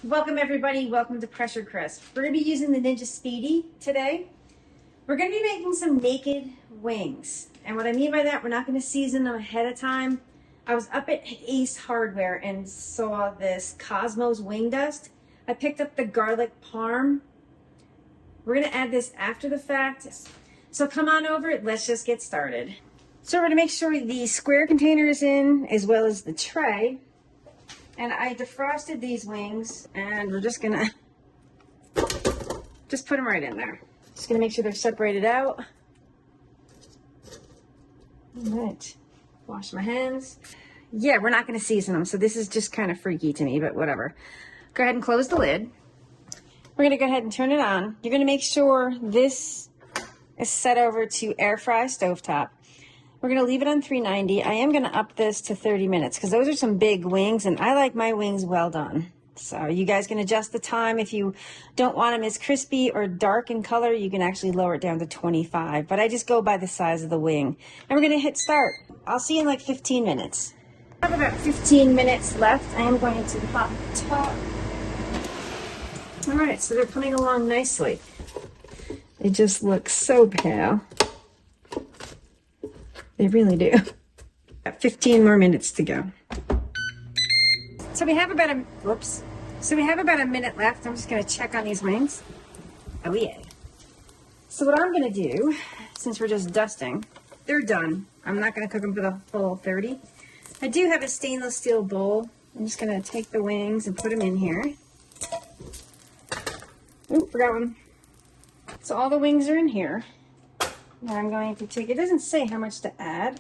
Welcome everybody, welcome to Pressure Crisp. We're going to be using the Ninja Speedi today. We're going to be making some naked wings. And what I mean by that, we're not going to season them ahead of time. I was up at Ace Hardware and saw this Kosmos wing dust. I picked up the garlic parm. We're going to add this after the fact. So come on over, let's just get started. So we're going to make sure the square container is in as well as the tray. And I defrosted these wings, and we're just gonna put them right in there. Just gonna make sure they're separated out. All right, wash my hands. Yeah, we're not gonna season them, so this is just kind of freaky to me, but whatever. Go ahead and close the lid. We're gonna go ahead and turn it on. You're gonna make sure this is set over to air fry stovetop. We're going to leave it on 390. I am going to up this to 30 minutes because those are some big wings and I like my wings well done. So you guys can adjust the time. If you don't want them as crispy or dark in color, you can actually lower it down to 25. But I just go by the size of the wing. And we're going to hit start. I'll see you in like 15 minutes. I have about 15 minutes left. I am going to pop the top. All right, so they're coming along nicely. They just look so pale. They really do. Got 15 more minutes to go. So we have about a minute left. I'm just gonna check on these wings. Oh yeah. So what I'm gonna do, since we're just dusting, they're done. I'm not gonna cook them for the full 30. I do have a stainless steel bowl. I'm just gonna take the wings and put them in here. Oop, forgot one. So all the wings are in here. Now I'm going to take, it doesn't say how much to add.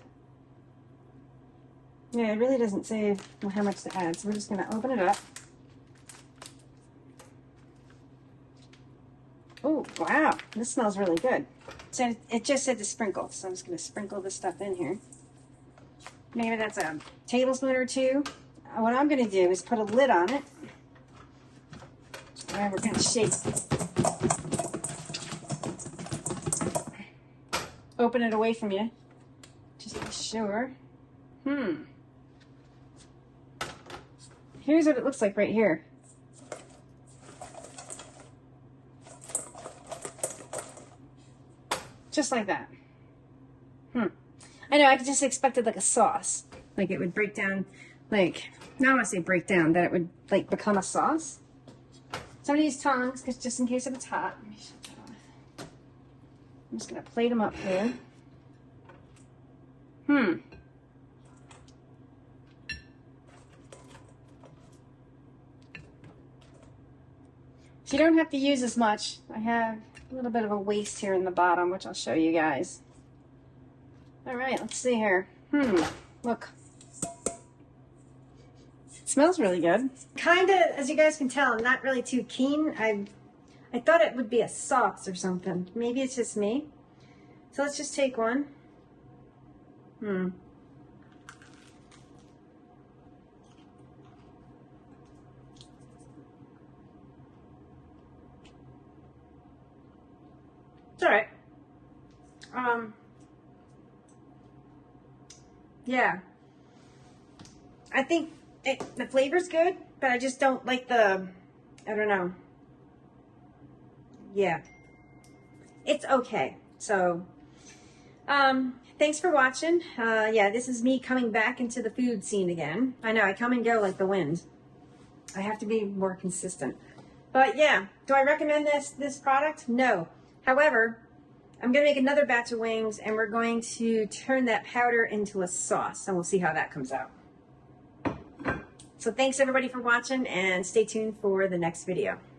Yeah, it really doesn't say how much to add. So we're just going to open it up. Oh, wow. This smells really good. So it just said to sprinkle. So I'm just going to sprinkle this stuff in here. Maybe that's a tablespoon or two. What I'm going to do is put a lid on it. And we're going to shake it. Open it away from you, just to be sure. Here's what it looks like right here. Just like that. I know, I just expected like a sauce. Like it would break down, like, now I want to say break down, that it would like become a sauce. So I'm going to use tongs, because just in case if it's hot. Let me shut that off. I'm just going to plate them up here. So you don't have to use as much. I have a little bit of a waste here in the bottom, which I'll show you guys. All right, let's see here. Look. It smells really good. Kind of, as you guys can tell, I'm not really too keen. I thought it would be a sauce or something. Maybe it's just me. So let's just take one. It's all right. Yeah. I think the flavor's good, but I just don't like I don't know. Yeah. It's okay. So, thanks for watching. Yeah, this is me coming back into the food scene again. I know, I come and go like the wind. I have to be more consistent. But yeah, do I recommend this product? No. However, I'm going to make another batch of wings, and we're going to turn that powder into a sauce, and we'll see how that comes out. So thanks everybody for watching, and stay tuned for the next video.